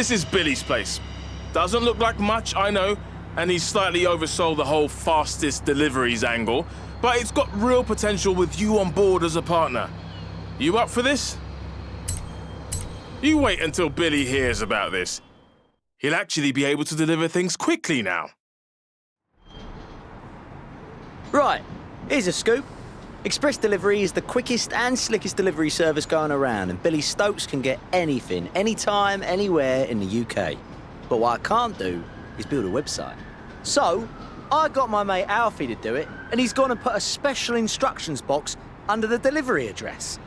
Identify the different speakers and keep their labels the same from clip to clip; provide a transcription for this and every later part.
Speaker 1: This is Billy's place. Doesn't look like much, I know, and he's slightly oversold the whole fastest deliveries angle, but it's got real potential with you on board as a partner. You up for this? You wait until Billy hears about this. He'll actually be able to deliver things quickly now.
Speaker 2: Right, here's a scoop. Express Delivery is the quickest and slickest delivery service going around, and Billy Stokes can get anything, anytime, anywhere in the UK. But what I can't do is build a website. So, I got my mate Alfie to do it, and he's gone and put a special instructions box under the delivery address.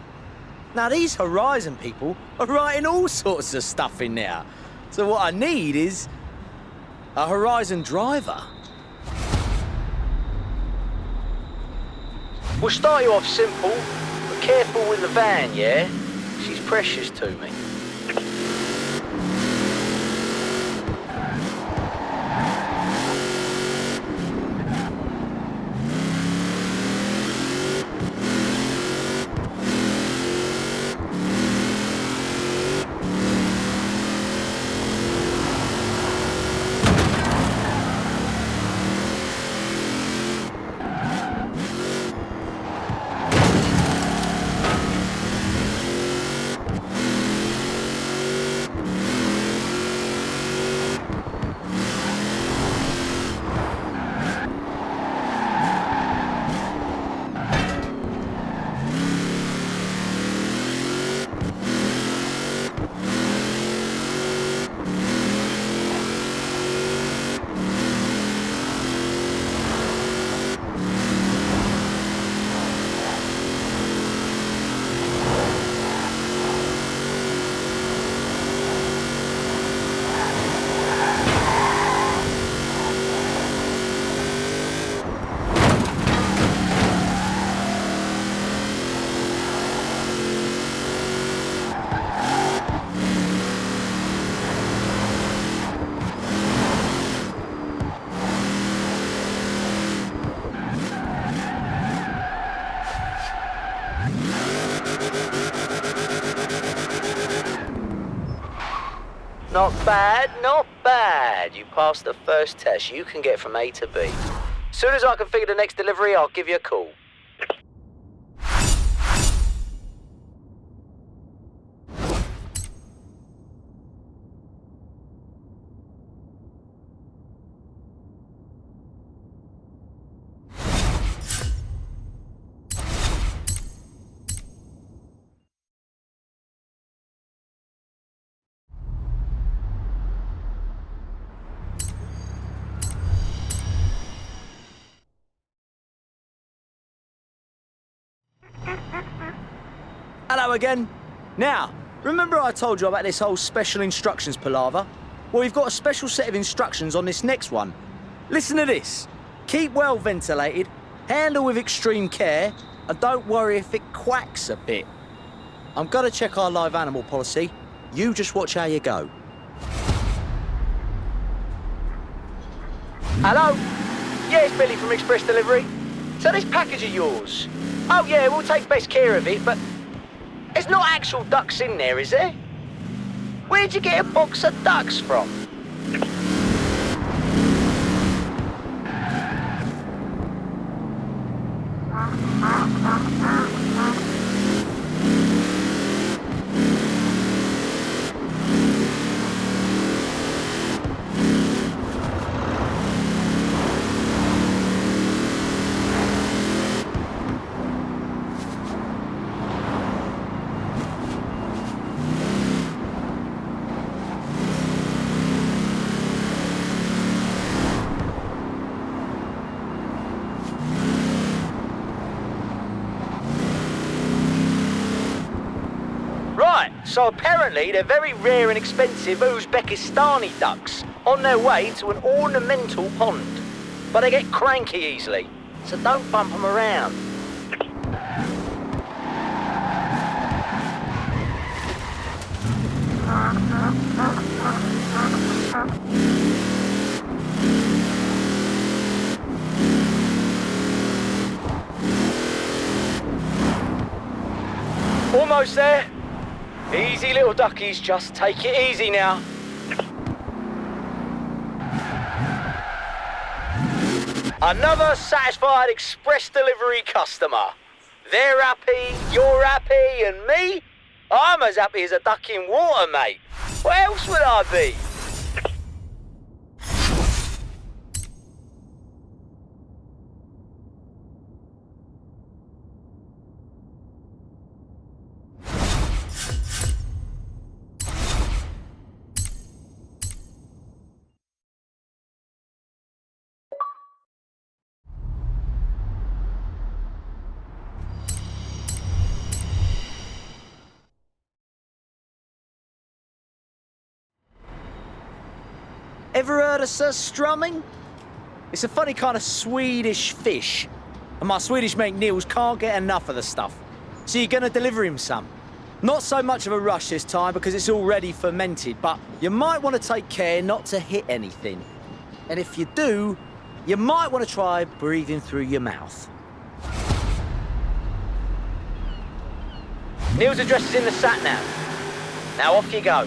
Speaker 2: Now, these Horizon people are writing all sorts of stuff in there. So what I need is a Horizon driver. We'll start you off simple, but careful with the van, yeah? She's precious to me. Not bad, not bad. You passed the first test. You can get from A to B. As soon as I can figure the next delivery, I'll give you a call. Hello again. Now, remember I told you about this whole special instructions palaver? Well, we've got a special set of instructions on this next one. Listen to this. Keep well ventilated, handle with extreme care, and don't worry if it quacks a bit. I'm gonna check our live animal policy. You just watch how you go. Hello? Yeah, it's Billy from Express Delivery. So this package of yours? Oh yeah, we'll take best care of it, but there's not actual ducks in there, is there? Where'd you get a box of ducks from? So apparently they're very rare and expensive Uzbekistani ducks on their way to an ornamental pond. But they get cranky easily, so don't bump them around. Almost there. Easy little duckies, just take it easy now. Another satisfied express delivery customer. They're happy, you're happy, and me? I'm as happy as a duck in water, mate. What else would I be? Ever heard of surströmming? It's a funny kind of Swedish fish. And my Swedish mate Niels can't get enough of the stuff. So you're gonna deliver him some. Not so much of a rush this time because it's already fermented, but you might want to take care not to hit anything. And if you do, you might want to try breathing through your mouth. Niels' address is in the sat-nav. Now off you go.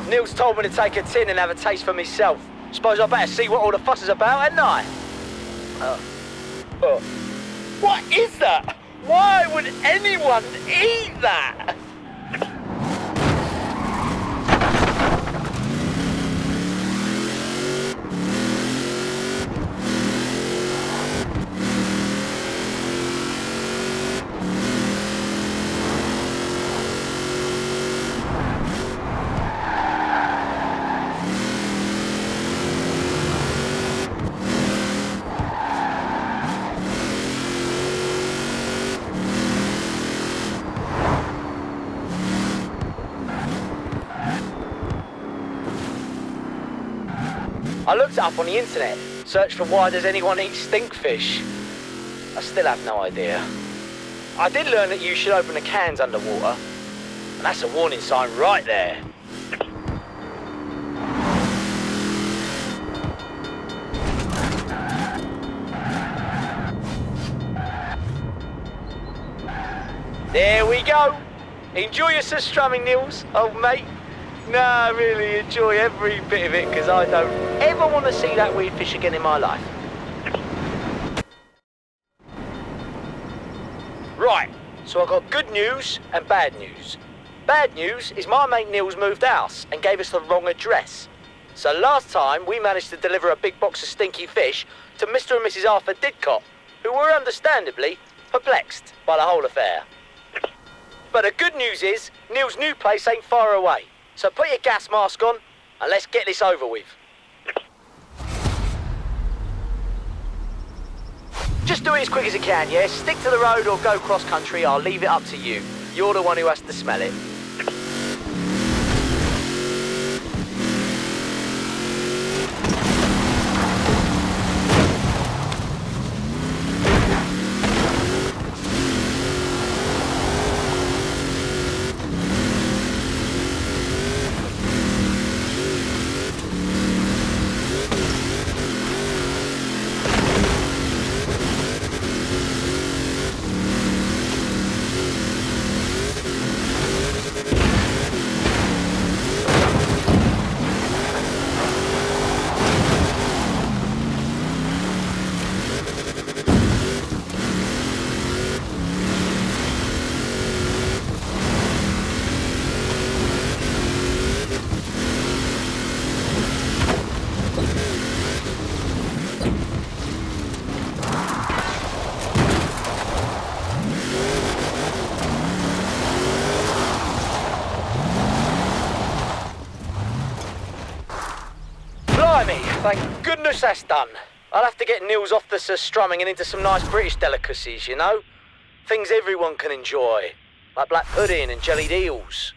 Speaker 2: Niels told me to take a tin and have a taste for myself. Suppose I better see what all the fuss is about, hadn't I? What is that? Why would anyone eat that? I looked it up on the internet, searched for why does anyone eat stinkfish. I still have no idea. I did learn that you should open the cans underwater, and that's a warning sign right there. There we go. Enjoy your strumming, Nils, old mate. No, I really enjoy every bit of it because I don't ever want to see that weird fish again in my life. Right, so I got good news and bad news. Bad news is my mate Nils moved house and gave us the wrong address. So last time we managed to deliver a big box of stinky fish to Mr. and Mrs. Arthur Didcot, who were understandably perplexed by the whole affair. But the good news is, Nils' new place ain't far away. So put your gas mask on, and let's get this over with. Just do it as quick as you can, yeah? Stick to the road or go cross-country, I'll leave it up to you. You're the one who has to smell it. Thank goodness that's done. I'll have to get Nils off the strumming and into some nice British delicacies, you know? Things everyone can enjoy, like black pudding and jellied eels.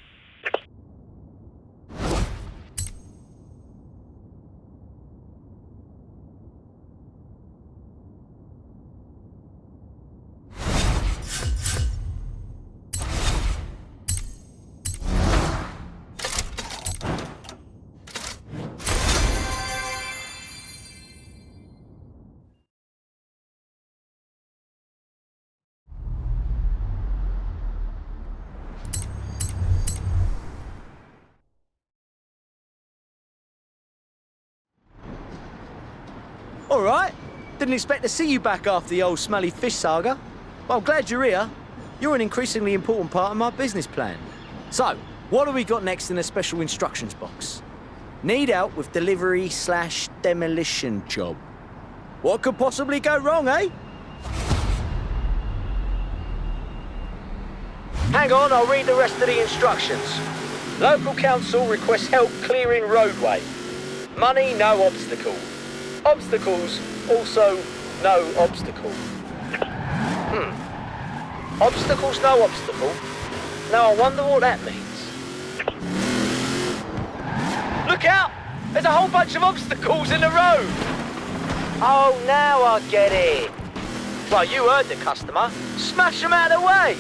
Speaker 2: All right. Didn't expect to see you back after the old smelly fish saga. Well, I'm glad you're here. You're an increasingly important part of my business plan. So, what have we got next in the special instructions box? Need help with delivery/demolition job. What could possibly go wrong, eh? Hang on, I'll read the rest of the instructions. Local council requests help clearing roadway. Money, no obstacle. Obstacles, also no obstacle. Obstacles, no obstacle? Now I wonder what that means. Look out! There's a whole bunch of obstacles in the road! Oh, now I get it. Well, you heard the customer. Smash them out of the way!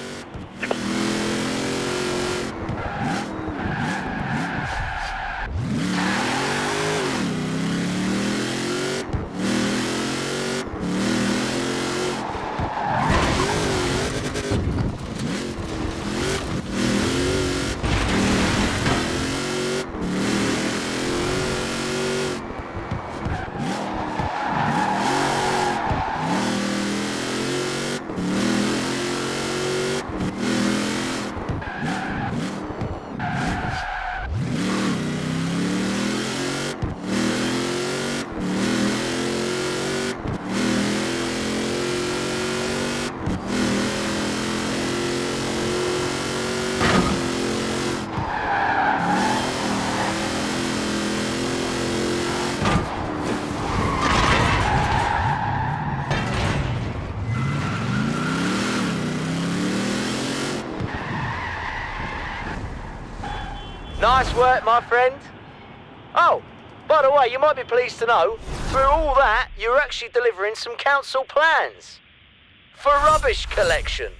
Speaker 2: Nice work, my friend. Oh, By the way, you might be pleased to know, through all that, you're actually delivering some council plans for rubbish collection.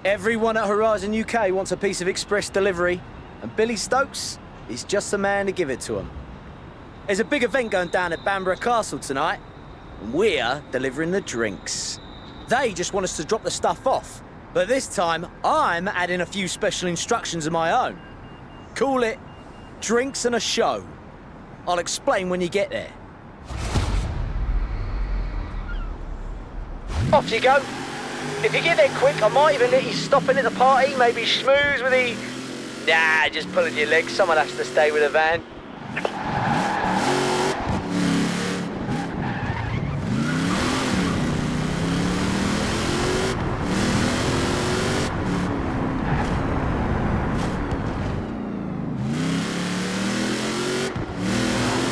Speaker 2: Everyone at Horizon UK wants a piece of express delivery, and Billy Stokes is just the man to give it to them. There's a big event going down at Bamborough Castle tonight, and we're delivering the drinks. They just want us to drop the stuff off, but this time I'm adding a few special instructions of my own. Call it Drinks and a Show. I'll explain when you get there. Off you go. If you get there quick, I might even let you stop in at the party, maybe schmooze with the... Nah, just pulling your legs. Someone has to stay with the van.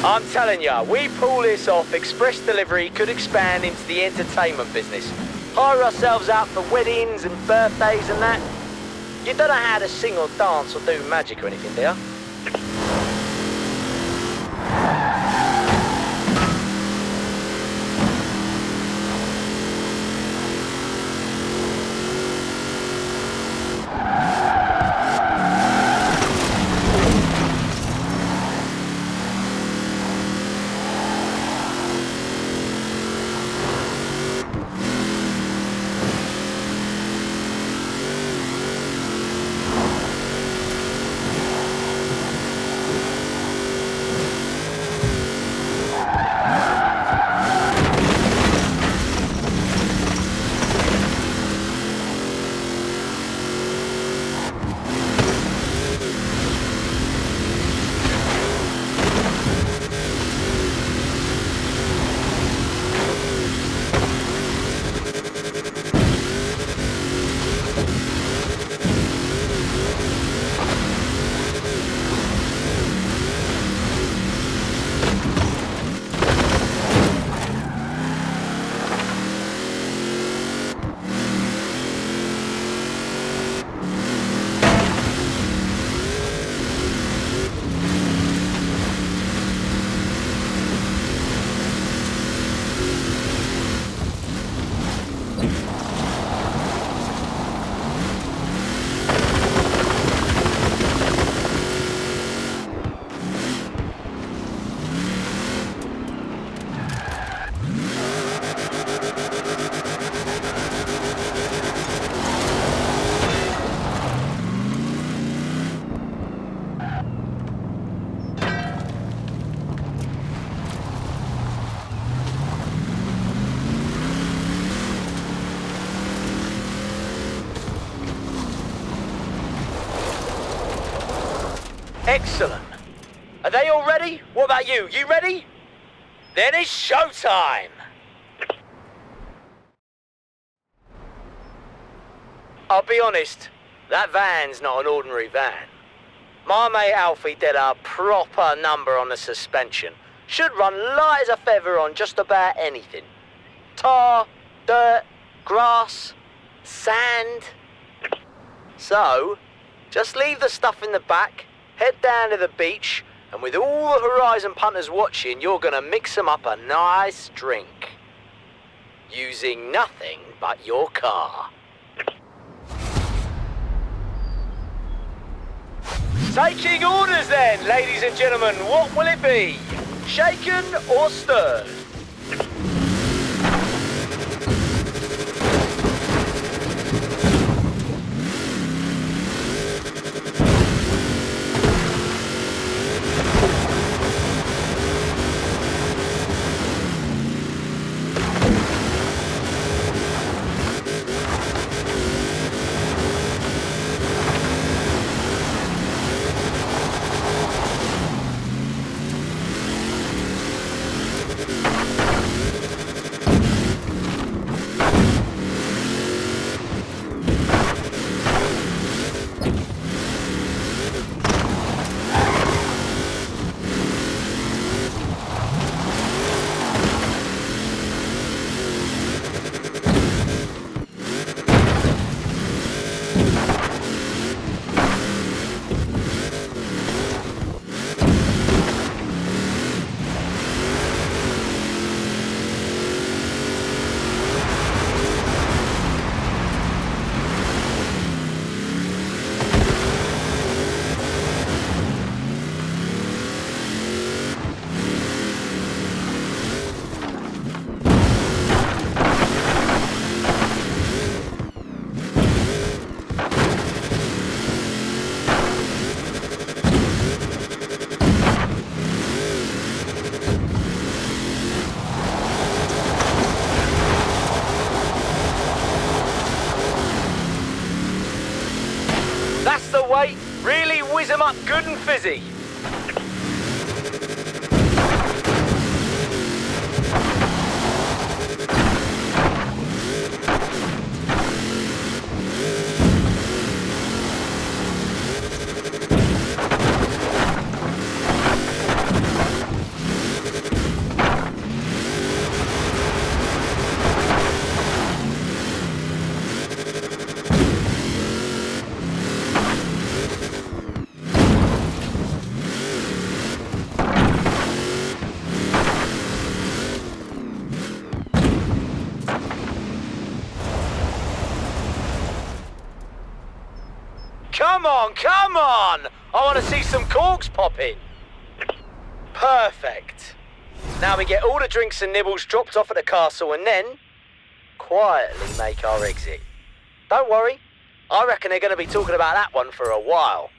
Speaker 2: I'm telling ya, we pull this off, express delivery could expand into the entertainment business. Hire ourselves out for weddings and birthdays and that. You don't know how to sing or dance or do magic or anything, do you? Excellent. Are they all ready? What about you? You ready? Then it's showtime! I'll be honest, that van's not an ordinary van. My mate Alfie did a proper number on the suspension. Should run light as a feather on just about anything. Tar, dirt, grass, sand. So, just leave the stuff in the back, head down to the beach, and with all the Horizon punters watching, you're gonna mix them up a nice drink. Using nothing but your car. Taking orders then, ladies and gentlemen, what will it be? Shaken or stirred? Fizz 'em up good and fizzy. Come on! I want to see some corks pop in. Perfect. Now we get all the drinks and nibbles dropped off at the castle and then quietly make our exit. Don't worry, I reckon they're going to be talking about that one for a while.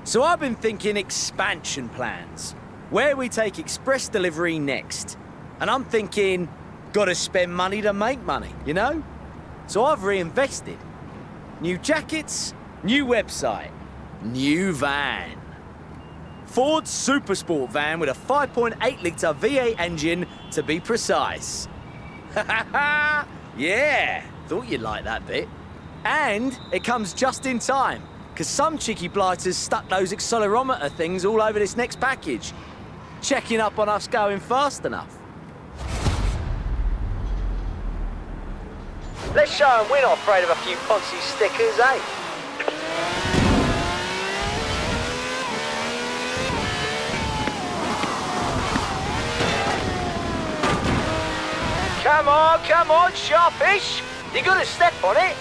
Speaker 2: So I've been thinking expansion plans. Where we take express delivery next. And I'm thinking, gotta spend money to make money, you know? So I've reinvested. New jackets, new website, new van. Ford Supersport van with a 5.8-litre V8 engine, to be precise. Ha ha ha! Yeah, thought you'd like that bit. And it comes just in time, because some cheeky blighters stuck those accelerometer things all over this next package, checking up on us going fast enough. Let's show them we're not afraid of a few Ponzi stickers, eh? Come on, sharpish! You gotta step on it.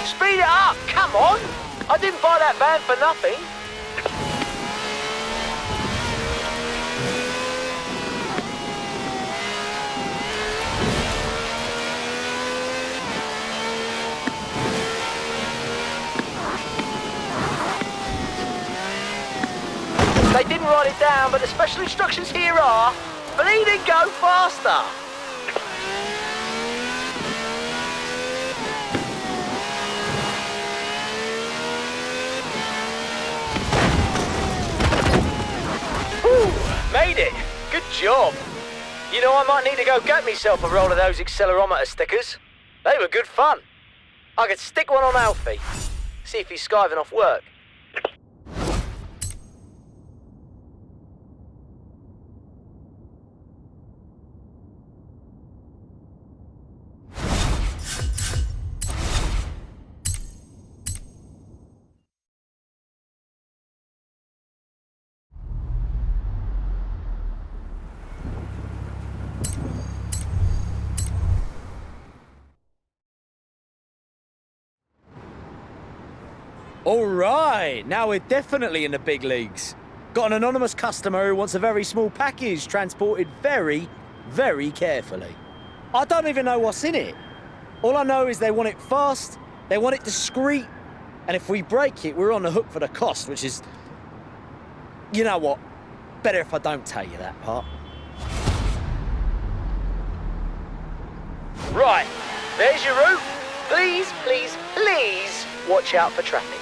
Speaker 2: Speed it up, come on! I didn't buy that van for nothing. They didn't write it down, but the special instructions here are, bleed and go faster. Made it! Good job! You know, I might need to go get myself a roll of those accelerometer stickers. They were good fun. I could stick one on Alfie, see if he's skiving off work. All right, now we're definitely in the big leagues. Got an anonymous customer who wants a very small package transported very, very carefully. I don't even know what's in it. All I know is they want it fast, they want it discreet, and if we break it, we're on the hook for the cost, which is... You know what? Better if I don't tell you that part. Right, there's your route. Please, please, please watch out for traffic.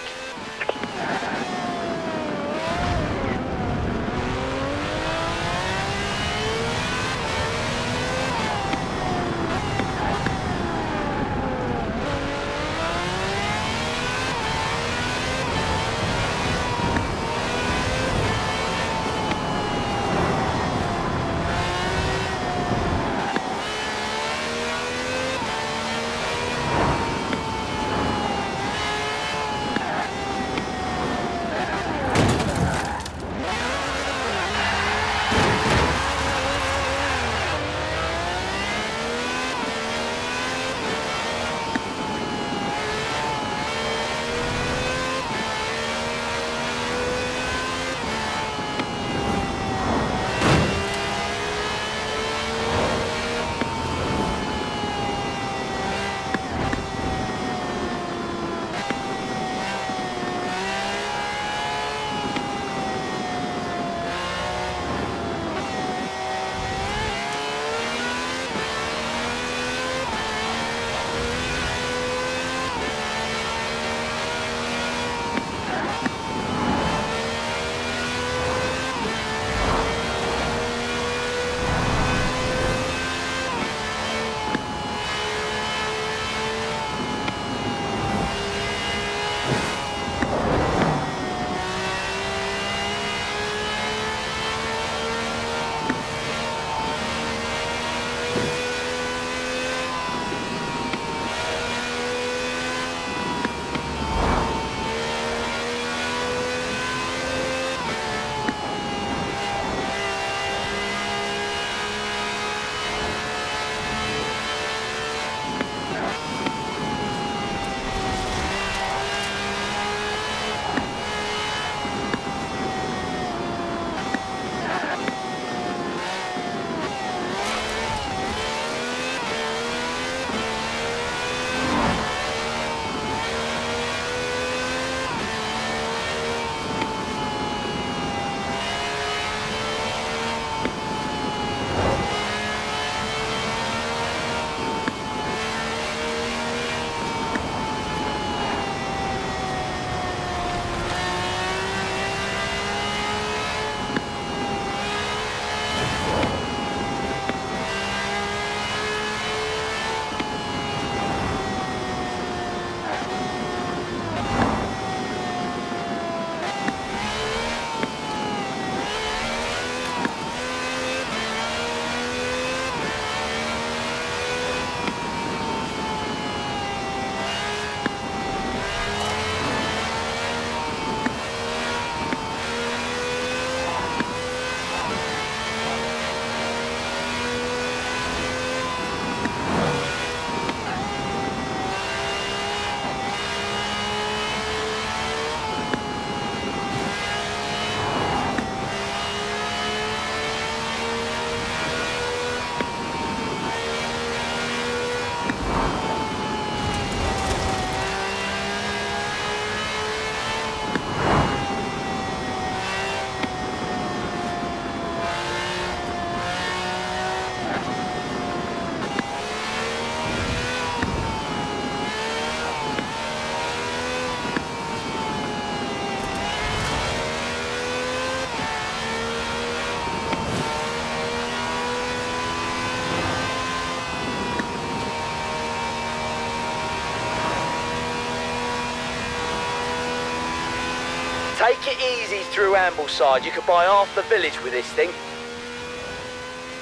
Speaker 2: Take it easy through Ambleside. You could buy half the village with this thing.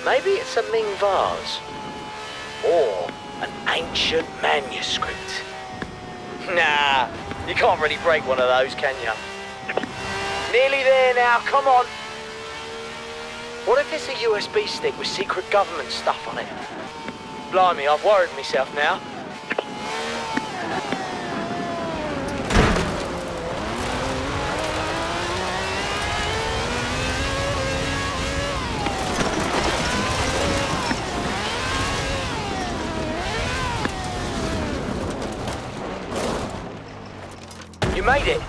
Speaker 2: Maybe it's a Ming vase. Or an ancient manuscript. Nah, you can't really break one of those, can you? Nearly there now, come on. What if it's a USB stick with secret government stuff on it? Blimey, I've worried myself now. You made it.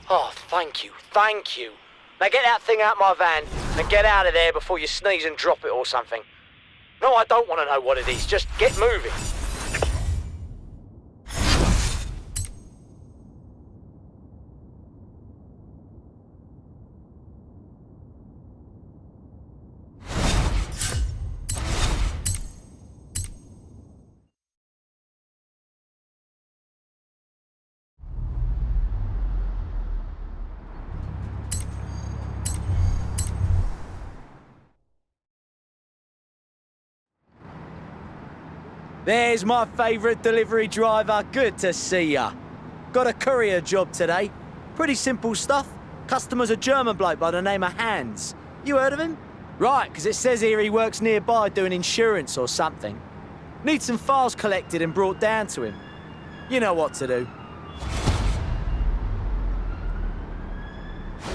Speaker 2: Oh, thank you, thank you. Now get that thing out my van and get out of there before you sneeze and drop it or something. No, I don't want to know what it is. Just get moving. There's my favourite delivery driver. Good to see ya. Got a courier job today. Pretty simple stuff. Customer's a German bloke by the name of Hans. You heard of him? Right, because it says here he works nearby doing insurance or something. Need some files collected and brought down to him. You know what to do.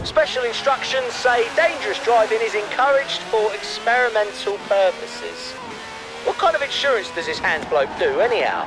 Speaker 2: Special instructions say dangerous driving is encouraged for experimental purposes. What kind of insurance does this Hans bloke do, anyhow?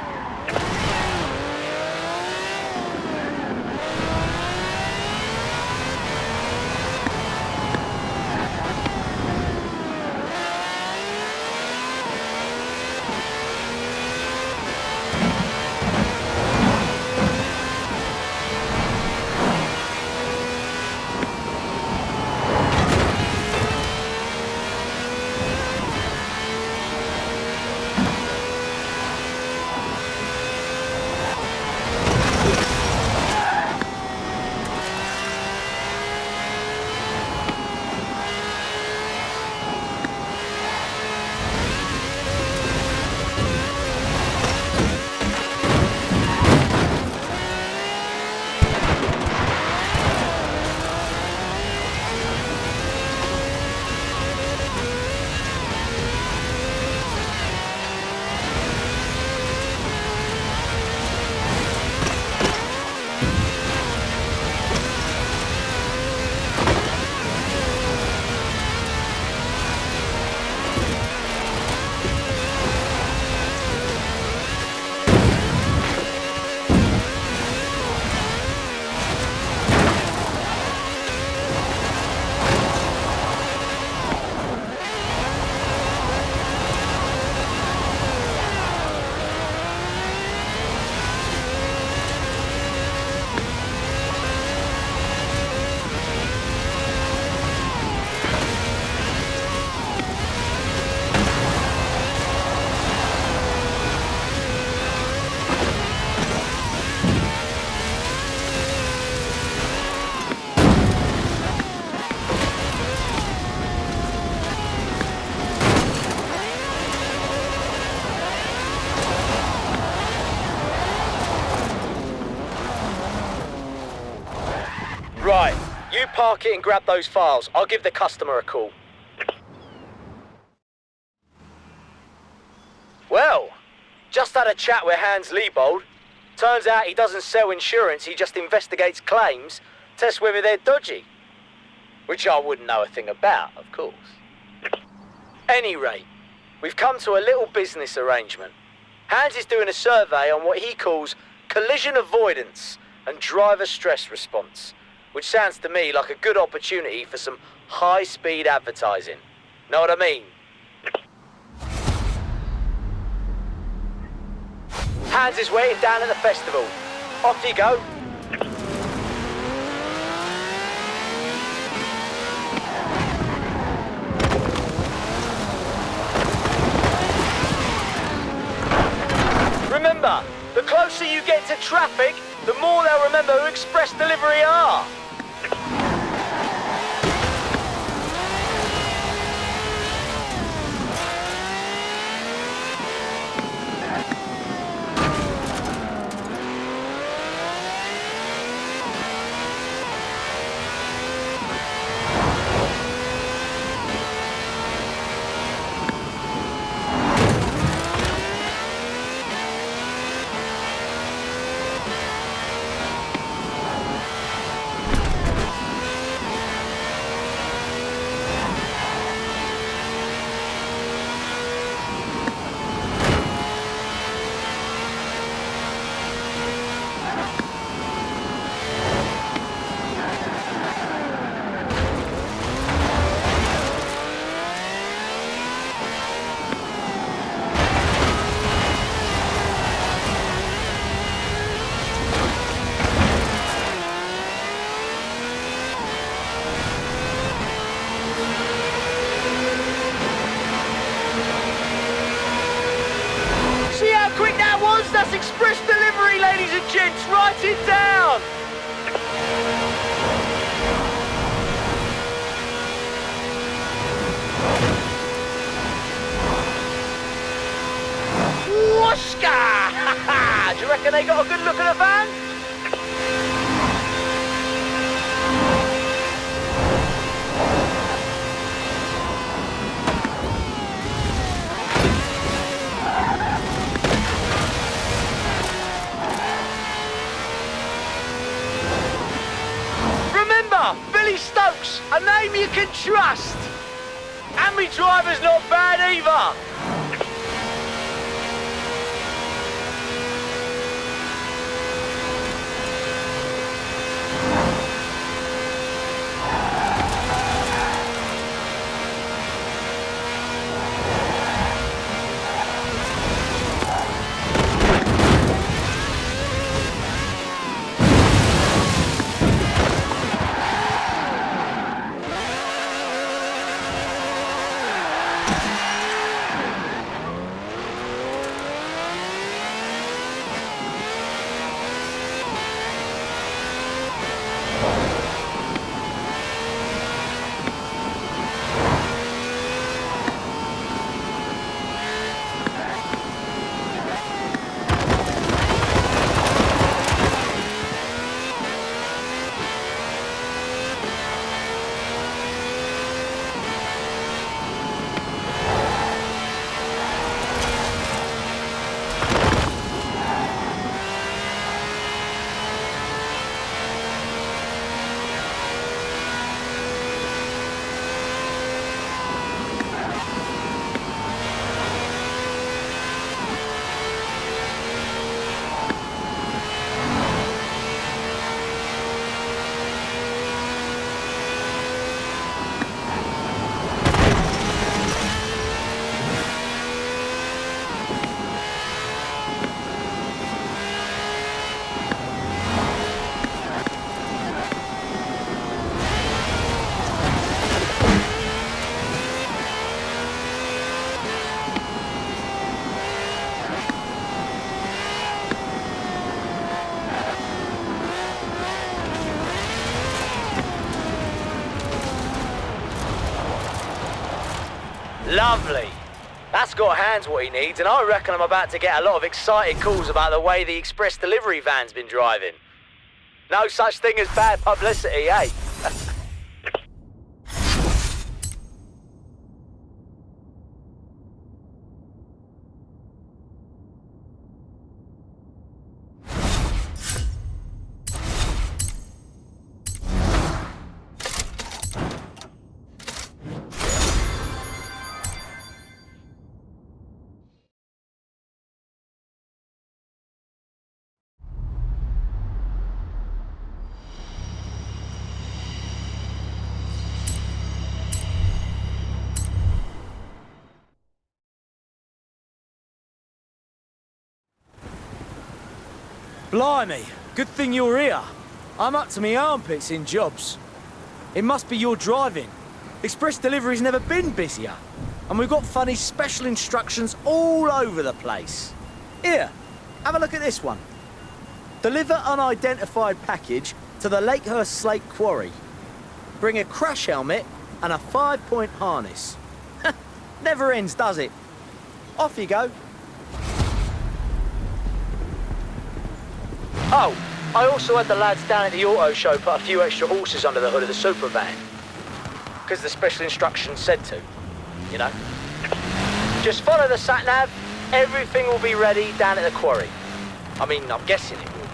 Speaker 2: Right, you park it and grab those files. I'll give the customer a call. Well, just had a chat with Hans Liebold. Turns out he doesn't sell insurance, he just investigates claims, tests whether they're dodgy. Which I wouldn't know a thing about, of course. Any rate, we've come to a little business arrangement. Hans is doing a survey on what he calls collision avoidance and driver stress response, which sounds to me like a good opportunity for some high-speed advertising. Know what I mean? Hans is waiting down at the festival. Off you go. Remember, the closer you get to traffic, the more they'll remember who Express Delivery are. That's express delivery, ladies and gents. Write it down. Whooshka! Do you reckon they got a good look at the van? Remember, Billy Stokes, a name you can trust. And me driver's not bad either. Lovely. That's got hands what he needs, and I reckon I'm about to get a lot of excited calls about the way the express delivery van's been driving. No such thing as bad publicity, eh? Blimey, good thing you're here. I'm up to my armpits in jobs. It must be your driving. Express delivery's never been busier. And we've got funny special instructions all over the place. Here, have a look at this one. Deliver unidentified package to the Lakehurst Slate Quarry. Bring a crash helmet and a 5-point harness. Never ends, does it? Off you go. Oh, I also had the lads down at the auto show put a few extra horses under the hood of the super van. Because the special instructions said to, you know. Just follow the sat-nav, everything will be ready down at the quarry. I mean, I'm guessing it will be.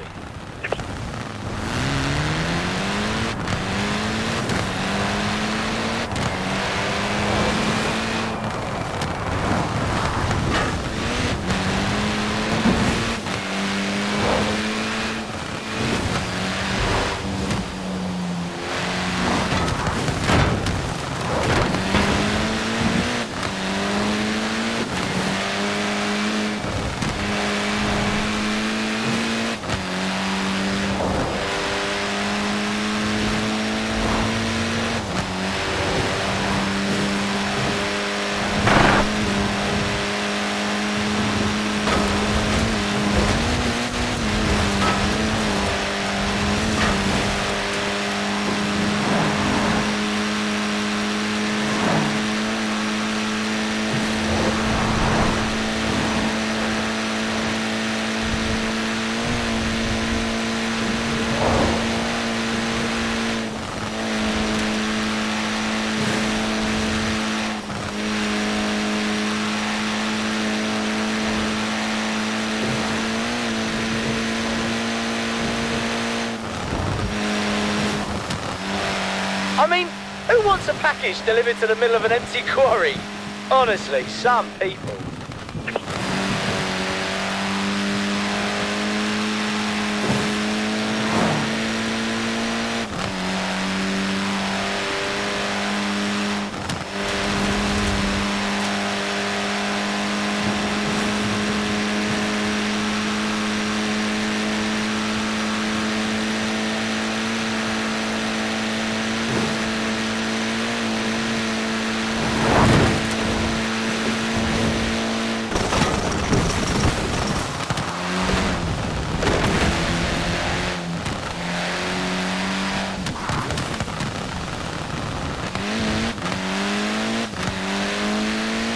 Speaker 2: I mean, who wants a package delivered to the middle of an empty quarry? Honestly, some people.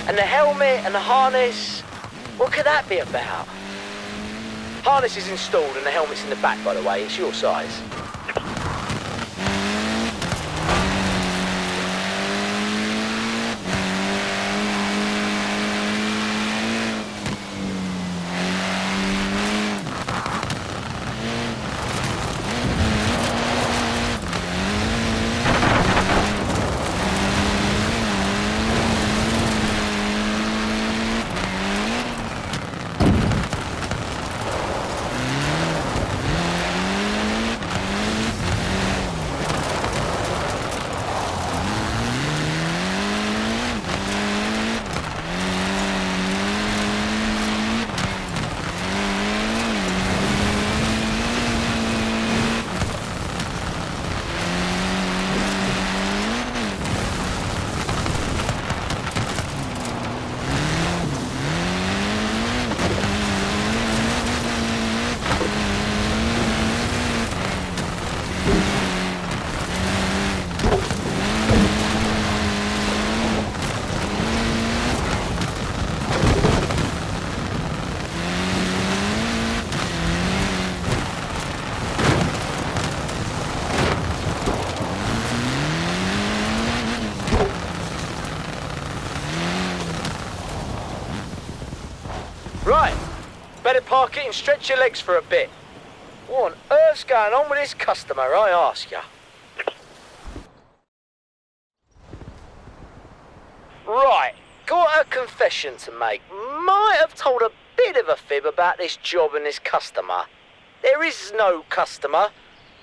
Speaker 2: And the helmet and the harness, what could that be about? Harness is installed and the helmet's in the back, by the way. It's your size. Right, better park it and stretch your legs for a bit. What on earth's going on with this customer, I ask ya? Right, got a confession to make. Might have told a bit of a fib about this job and this customer. There is no customer.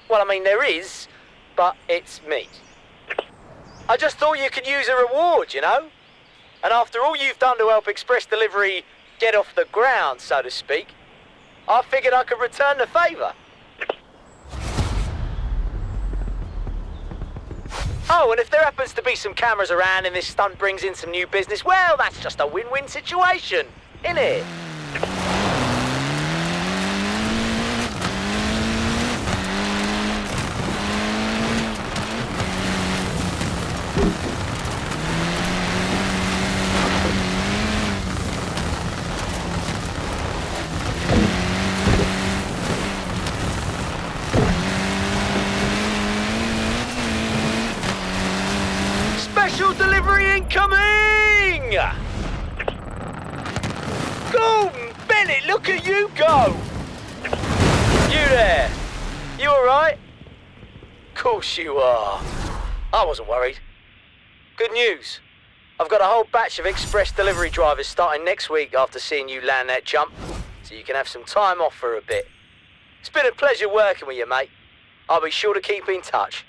Speaker 2: Well, I mean, there is, but it's me. I just thought you could use a reward, you know? And after all you've done to help Express Delivery get off the ground, so to speak, I figured I could return the favour. Oh, and if there happens to be some cameras around and this stunt brings in some new business, well, that's just a win-win situation, innit? Special delivery incoming! Gordon Bennett, look at you go! You there? You alright? Course you are. I wasn't worried. Good news. I've got a whole batch of express delivery drivers starting next week after seeing you land that jump, so you can have some time off for a bit. It's been a pleasure working with you, mate. I'll be sure to keep in touch.